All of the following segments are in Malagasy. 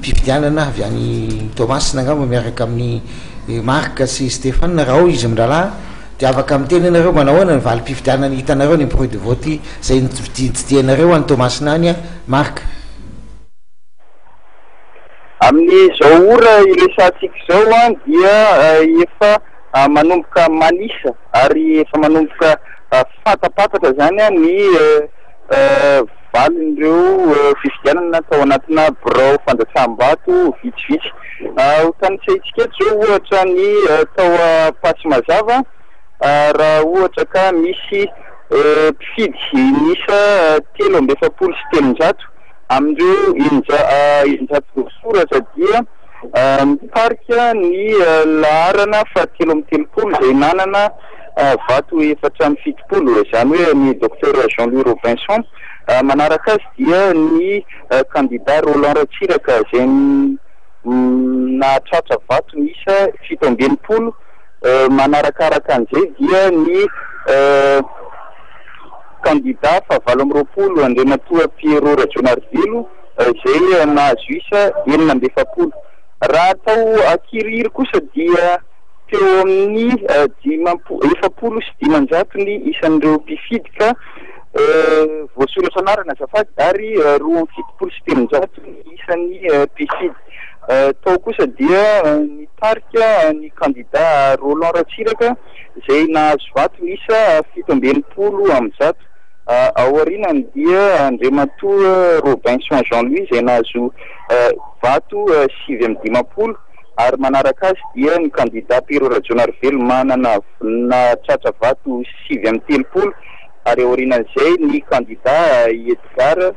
fifidianana avy any Thomas nangamba miaraka amin'ny Marc sy Stéphane raha izy mirahalahy dia afaka miteny anareo manahoana ny valim-pifidianana hitanareo ny bruit de vote zay nitsidihana any Thomas nany Marc. Amin'izao ora iresantsika zao dia efa manomboka manisa ary efa manomboka fatapatatra zany ny valin'ireo fifidianana tao anatina birao fandrasam-bato vitsivitsy. Ho tanisaitsika eto zao ohatra ny tao Ampasimazava raha ohatra ka misy mpifidy nisa 3,700 amin'ireo eninjato soratra dia mitarika ny laharana fahatelo amby telopolo izay nanana vato efatra amby fitopolo, zany hoe ny docteur Jean-Louis Robinson. Manaraka azy dia ny candidat Roland Ratsiraka izay nahatratra vato miisa 7,5. Manarakaraka an'izay dia ny candidat fa 20 Andriamatoa Pierrot Rajonarivelo izay nahazo isa 9,7. Raha atao akiriry kosa dia teo amin'ny 7,900 ny isan'ireo mpifidy ka voasoratra anarana azafady ary 2,700 ny isan'ny mpifidy. Tao kosa dia nitarika ny candidat Roland Ratsiraka izay nahazo vato miisa 7,100. Aorianany dia Andriamatoa Robinson Jean-Louis izay nahazo vato 7,5. Ary manaraka azy dia ny candidat Pierrot Rajonarivelo manana nahatratra vato 7,30. Ary aorianan'izay ny candidat Edgar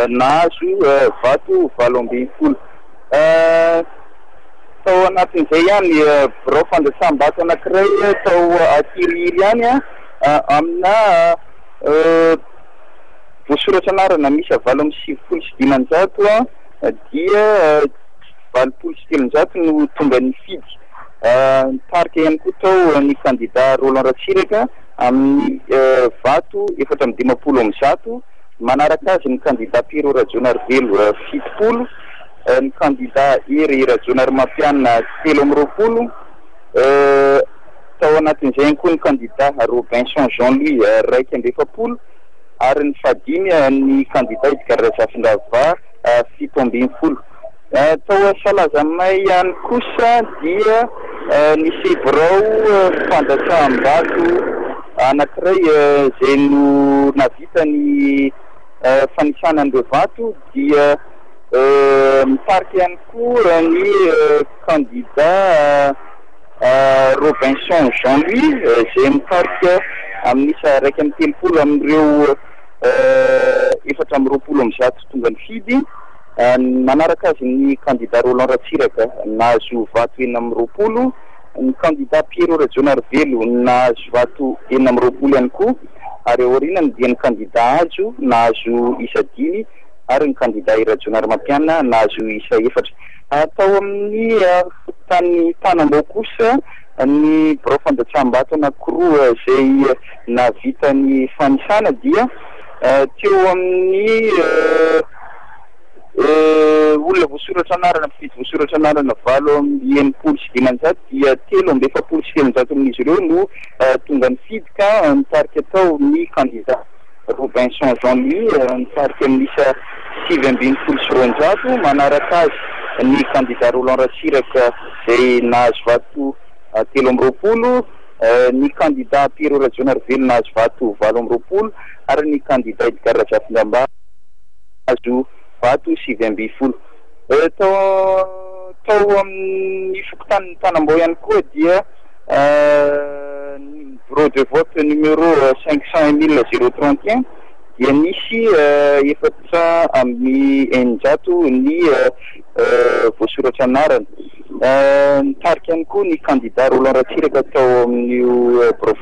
nahazo vato 7,20. Tao anatin'izay ihany birao fandrasam-bato anankiray tao akiriry ihany amina voasoratra anarana misy 7,700 dia 7,700 no tonga ny fidy. Nitarika ihany koa tao ny candidat Roland Ratsiraka amin'ny vato 4,50. Manaraka azy ny candidat Pierrot Rajonarivelo 70, ny candidat Hery Rajonarimampianina 13. Tao anatin'izay ihany koa ny candidat Robinson Jean-Louis 2,20 ary ny fadimy ny candidat Edgar Zafindava 7,20. Tao Salazamay ihany kosa dia nisy birao fandrasam-bato anankiray izay no navita ny fanisana an'ireo vato dia mitarika ihany koa ny candidat Robinson Jean-Louis izay mitarika amin'ny isa 1,30 amin'ireo 4,20 tonga ny fidy. Manaraka azy ny candidat Roland Ratsiraka nahazo vato 9,20. Ny candidat Pierrot Rajonarivelo nahazo vato 9,20 ihany koa. Ary aorianany dia ny candidat Ajo nahazo isa 5 ary ny candidat Rajonarimampianina nahazo isa 4. Tao amin'ny tanambao kosa ny birao fandrasam-bato anankiroa izay navita ny fanisana dia teo amin'ny olona voasoratra anarana mpifidy voasoratra anarana 7,900 dia 3,700 amin'izy ireo no tonga ny fidy ka nitarika tao ny candidat Robinson Jean-Louis nitarika amin'isa 7,700. Manaraka azy ny candidat Roland Ratsiraka izay nahazo vato 13,20, ny candidat Pierrot Rajonarivelo nahazo vato 8,20 ary ny candidat Edgar Zafindava nahazo vato 7,20. Tao amin'ny fokontany tanambao ihany koa dia bureau de vote numéro 501 031 dia nisy efatra amin'ny eninjato ny voasoratra anarana. Nitarika ihany koa ny candidat Roland Ratsiraka tao amin'io birao